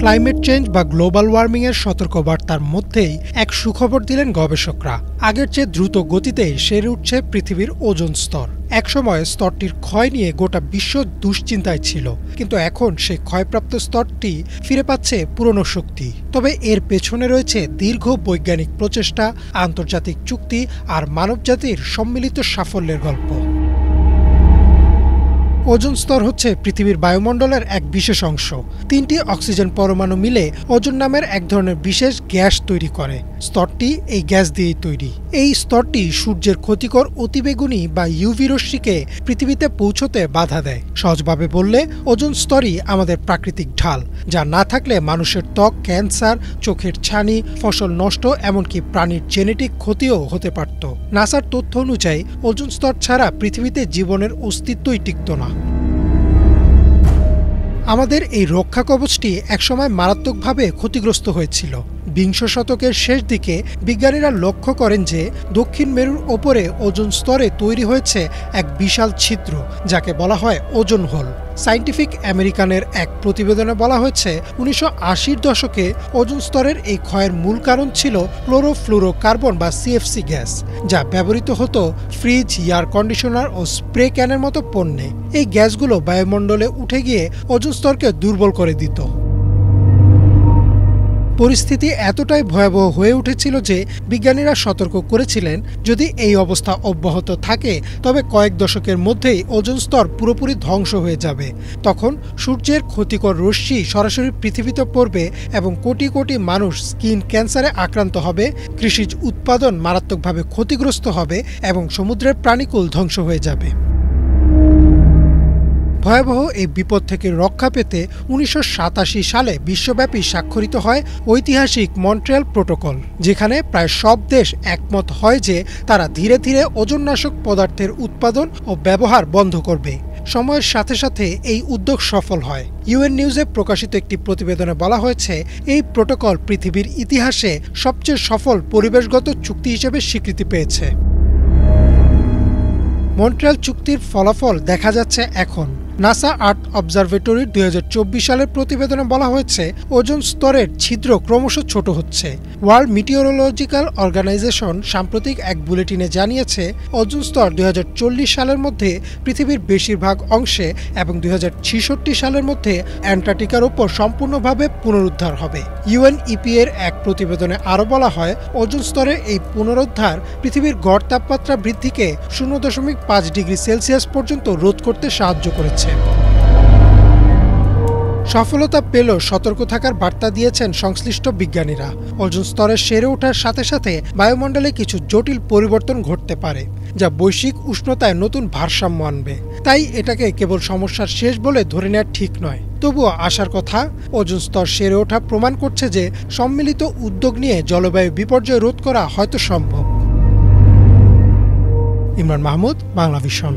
Climate change বা global ওয়ার্মিংয়ের সতর্কবার্তার মধ্যেই এক সুখবর দিলেন গবেষকরা। আগের চেয়ে দ্রুত গতিতে সেরে উঠছে পৃথিবীর ওজোন স্তর। একসময় স্তরটির ক্ষয় নিয়ে গোটা বিশ্ব দুশ্চিন্তায় ছিল, কিন্তু এখন সেই ক্ষয়প্রাপ্ত স্তরটি ফিরে পাচ্ছে পুরনো শক্তি। তবে এর পেছনে রয়েছে দীর্ঘ বৈজ্ঞানিক প্রচেষ্টা, আন্তর্জাতিক চুক্তি আর মানবজাতির সম্মিলিত সাফল্যের গল্প। ওজোন স্তর হচ্ছে পৃথিবীর বায়ুমণ্ডলের এক বিশেষ অংশ। ৩টি অক্সিজেন পরমাণু মিলে ওজোন নামের এক ধরনের বিশেষ গ্যাস তৈরি করে। স্তরটি এই গ্যাস দিয়েই তৈরি। এই স্তরটি সূর্যের ক্ষতিকর অতিবেগুনি বা ইউভি রশ্মিকে পৃথিবীতে পৌঁছতে বাধা দেয়। সহজভাবে বললে ওজোন স্তরই আমাদের প্রাকৃতিক ঢাল, যা না থাকলে মানুষের ত্বক ক্যান্সার, চোখের ছানি, ফসল নষ্ট, এমনকি প্রাণীর জেনেটিক ক্ষতিও হতে পারত। নাসার তথ্য অনুযায়ী ওজোন স্তর ছাড়া পৃথিবীতে জীবনের অস্তিত্বই টিকত না। আমাদের এই রক্ষা কবচটি একসময় মারাত্মকভাবে ক্ষতিগ্রস্ত হয়েছিল। বিংশ শতকের শেষ দিকে বিজ্ঞানীরা লক্ষ্য করেন যে দক্ষিণ মেরুর ওপরে ওজোন স্তরে তৈরি হয়েছে এক বিশাল ছিদ্র, যাকে বলা হয় ওজোন হোল। সায়েন্টিফিক আমেরিকানের এক প্রতিবেদনে বলা হয়েছে ১৯৮০-র দশকে ওজোন স্তরের এই ক্ষয়ের মূল কারণ ছিল ক্লোরোফ্লুরোকার্বন বা সিএফসি গ্যাস, যা ব্যবহৃত হতো ফ্রিজ, এয়ার কন্ডিশনার ও স্প্রে ক্যানের মতো পণ্যে। এই গ্যাসগুলো বায়ুমণ্ডলে উঠে গিয়ে ওজোন স্তরকে দুর্বল করে দিত। পরিস্থিতি এতটাই ভয়াবহ হয়ে উঠেছিল যে বিজ্ঞানীরা সতর্ক করেছিলেন, যদি এই অবস্থা অব্যাহত থাকে তবে কয়েক দশকের মধ্যেই ওজোন স্তর পুরোপুরি ধ্বংস হয়ে যাবে। তখন সূর্যের ক্ষতিকর রশ্মি সরাসরি পৃথিবীতে পড়বে এবং কোটি কোটি মানুষ স্কিন ক্যান্সারে আক্রান্ত হবে, কৃষিজ উৎপাদন মারাত্মকভাবে ক্ষতিগ্রস্ত হবে এবং সমুদ্রের প্রাণীকুল ধ্বংস হয়ে যাবে। ভয়াবহ এই বিপদ থেকে রক্ষা পেতে ১৯৮৭ সালে বিশ্বব্যাপী স্বাক্ষরিত হয় ঐতিহাসিক মন্ট্রিয়াল প্রোটোকল, যেখানে প্রায় সব দেশ একমত হয় যে তারা ধীরে ধীরে ওজোননাশক পদার্থের উৎপাদন ও ব্যবহার বন্ধ করবে। সময়ের সাথে সাথে এই উদ্যোগ সফল হয়। ইউএন নিউজে প্রকাশিত একটি প্রতিবেদনে বলা হয়েছে, এই প্রোটোকল পৃথিবীর ইতিহাসে সবচেয়ে সফল পরিবেশগত চুক্তি হিসেবে স্বীকৃতি পেয়েছে। মন্ট্রিয়াল চুক্তির ফলাফল দেখা যাচ্ছে এখন। নাসা আর্থ অবজারভেটরির ২০২৪ সালের প্রতিবেদনে বলা হয়েছে, ওজোন স্তরের ছিদ্র ক্রমশ ছোট হচ্ছে। ওয়ার্ল্ড মিটিওরোলজিক্যাল অর্গানাইজেশন সাম্প্রতিক এক বুলেটিনে জানিয়েছে, ওজোন স্তর ২০৪০ সালের মধ্যে পৃথিবীর বেশিরভাগ অংশে এবং ২০৬৬ সালের মধ্যে অ্যান্টার্কটিকার উপর সম্পূর্ণভাবে পুনরুদ্ধার হবে। ইউএনইপি এর এক প্রতিবেদনে আরও বলা হয়, ওজোন স্তরের এই পুনরুদ্ধার পৃথিবীর গড় তাপমাত্রা বৃদ্ধিকে ০.৫ ডিগ্রি সেলসিয়াস পর্যন্ত রোধ করতে সাহায্য করেছে। সফলতা পেলেও সতর্ক থাকার বার্তা দিয়েছেন সংশ্লিষ্ট বিজ্ঞানীরা। ওজোন স্তরের সেরে ওঠার সাথে সাথে বায়ুমণ্ডলে কিছু জটিল পরিবর্তন ঘটতে পারে, যা বৈশ্বিক উষ্ণতায় নতুন ভারসাম্য আনবে। তাই এটাকে কেবল সমস্যার শেষ বলে ধরে নেওয়া ঠিক নয়। তবুও আশার কথা, ওজোন স্তর সেরে ওঠা প্রমাণ করছে যে সম্মিলিত উদ্যোগ নিয়ে জলবায়ু বিপর্যয় রোধ করা হয়তো সম্ভব। ইমরান মাহমুদ, বাংলা ভিশন।